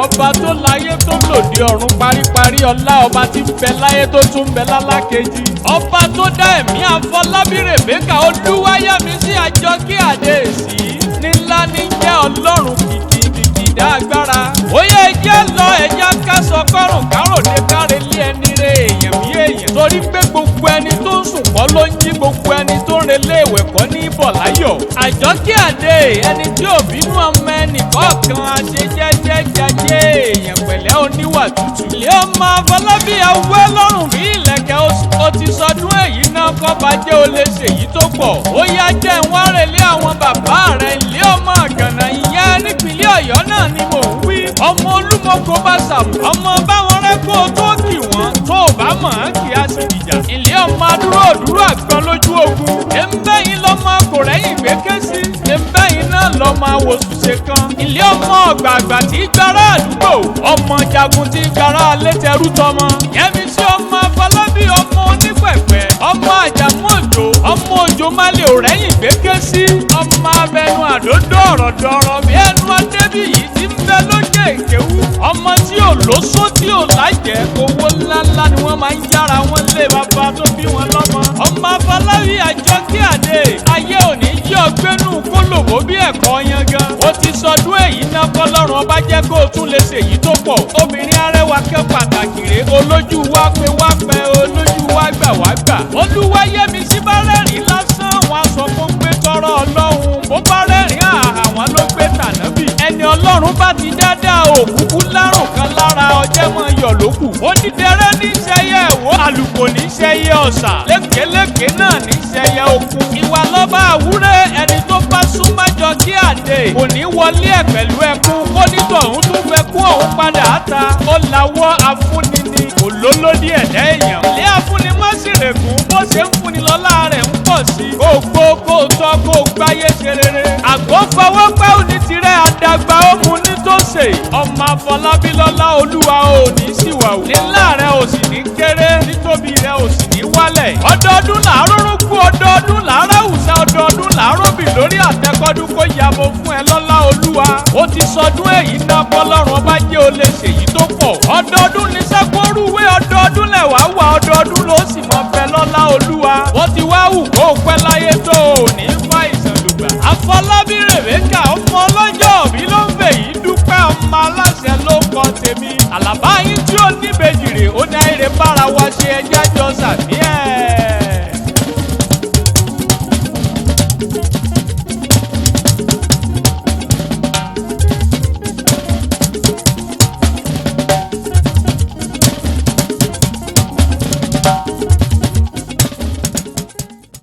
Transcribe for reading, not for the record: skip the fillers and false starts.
ọba tó láyé tó lòdì ọ̀run paríparí ọlá, ọba tí ń bẹ láyé tó tún ń bẹ lálákejì, ọba tó dá ẹ̀mí Àfọlábí Rèbékà Olúwayẹmísí Àjọkẹ́ Adéèsí ní ńlá ní jẹ́ Ọlọ́run kìkì dá agbára. Ó yẹ ẹjẹ́ lọ ẹ̀yà kásọ kọ́rùn káròdé káre lé ẹni rẹ èèyàn bí èèyàn, torí pé gbogbo ẹni tó ń sùn kọ́ ló ń jí, gbogbo ẹni tó ń relé ìwẹ̀ kọ́ ní bọ̀ láyọ̀. Àjọkẹ́ Adé ẹni tí ò bínú ọmọ ẹnì kọ̀ọ̀kan aṣejẹ́jẹ́ jajé èèyàn pẹ̀lẹ́ oníwà tútù. Ilé ọmọ Àfọlábí awẹ́ lọ́rùn bí ìlẹ̀kẹ̀ ó ti sọdún èyí náà kọ́ bàjẹ́ ó lè ṣèyí tó pọ̀. Ó yá jẹ́ ń wá relé àwọn bàbá rẹ̀ ilé ọmọ àgànà ìyẹn nípínlẹ̀ Ọ̀yọ́ náà ni mò ń wí. Ọmọ Olúmọ̀kó bá sàmù ọmọ báwọn rẹ́kọ̀ọ́ tó kì wọ́n tó bá mọ̀ ọ́n kì í á sì dìjà. Ilé ọmọ adúró àgbọn lójú ogun. Èmbẹ́yìn lọ́mọ kò rẹ́yìn gbé ké sí. Èmbẹ́yìn náà lọ́mọ awòsùn ṣe kan. Ilé ọmọ ọ̀gbàgbà tí gbára àdúgbò. Ọmọ jagun tí gbára alẹ́tẹ̀rú tọmọ. Yẹmísí ọmọ Àfọlábí ọmọ onípẹ̀pẹ̀. Ọmọ àjàmú òjò. Ọmọ òjò má lè rẹ́yìn gbé ké sí. Ọmọ abẹnú àdódó ọ̀rọ̀ dọ̀rọ̀ bí ẹnu ọdẹ́bí yìí ti ń bẹ lókè ìkéwú. Ọmọ tí ò lóṣó tí ò lájẹ owó ńláńlá ni wọ́n máa ń yára wọn lé bàbá tó bí wọn lọ́mọ. Ọmọ Àfọlábí Àjọkẹ́ Adé ayé òní yí ọgbẹ́nu kólòbó bí ẹ̀kọ́ yangan. Ó ti sọdún èyí náà kọ́lọ́run ọba jẹ́ kó o tún lè ṣèyí tó pọ̀. Obìnrin arẹwà kẹ́ pàtàkì rè olójú wa pé wá pẹ́ olójú wa gbà wá gbà. Olúwayẹmísí bá rẹ́rìn lásán wọn sọ fún pé tọrọ Ọlọ́run bó bá rẹ́rìn àwọn ló gbé tànábì. Ẹni Ọlọ́run bá ti dáadáa òkúkú lárùn kan lára ọjẹ́ mọ́ yọ̀ lókù. Ó ní dẹrẹ́ ní sẹ́yẹ ẹ̀wọ́ àlùkò ní sẹ́yẹ ọ̀sà lékeléké náà ní sẹ́yẹ okun. Ìwà lọ́ba àwúrẹ́ ẹni tó bá súnmọ́ Àjọkẹ́ Adé kò ní wọlé ẹ̀ pẹ̀lú ẹkún kó nítòun tún fẹ́ kú òun padà ta. Ó lawọ́ afúnni ni kò lólódì ẹ̀dá èèyàn. Ilé afúnni má sì règùn bó ṣe ń fúnni lọ́lá rẹ̀ ń pọ̀ sí. Kó gbó kó tọ́ kó gbáyé ṣe rere. Àgọ́ fọwọ́ pẹ́ òní tirẹ̀ àdàgbà ó mu ní tó ṣe. Ọmọ Àfọlábí lọ́lá Olúwa ò ní síwàwù. Nílá rẹ̀ ò sì ní kéré, nítóbi rẹ̀ ò sì ní wálẹ̀. Ọdọọdún làárọ̀ rúkú, ọdọọdún làárọ̀ àwùsá, ọdọọdún làárọ̀ bì lórí àtẹkọ́dún kó yàbò fún ẹ lọ́lá Olúwa. Ó ti sọdún èyí náà bọ́lọ́run ọba jẹ́ ó lè ṣèyí tó pọ̀. Ọdọọdún ní sẹ́kórúwé, ọdọọdún lẹ̀wá wà, ọdọọdún ló sì mọ bẹ lọ́lá Olúwa. Wọ́n ti wá wù kó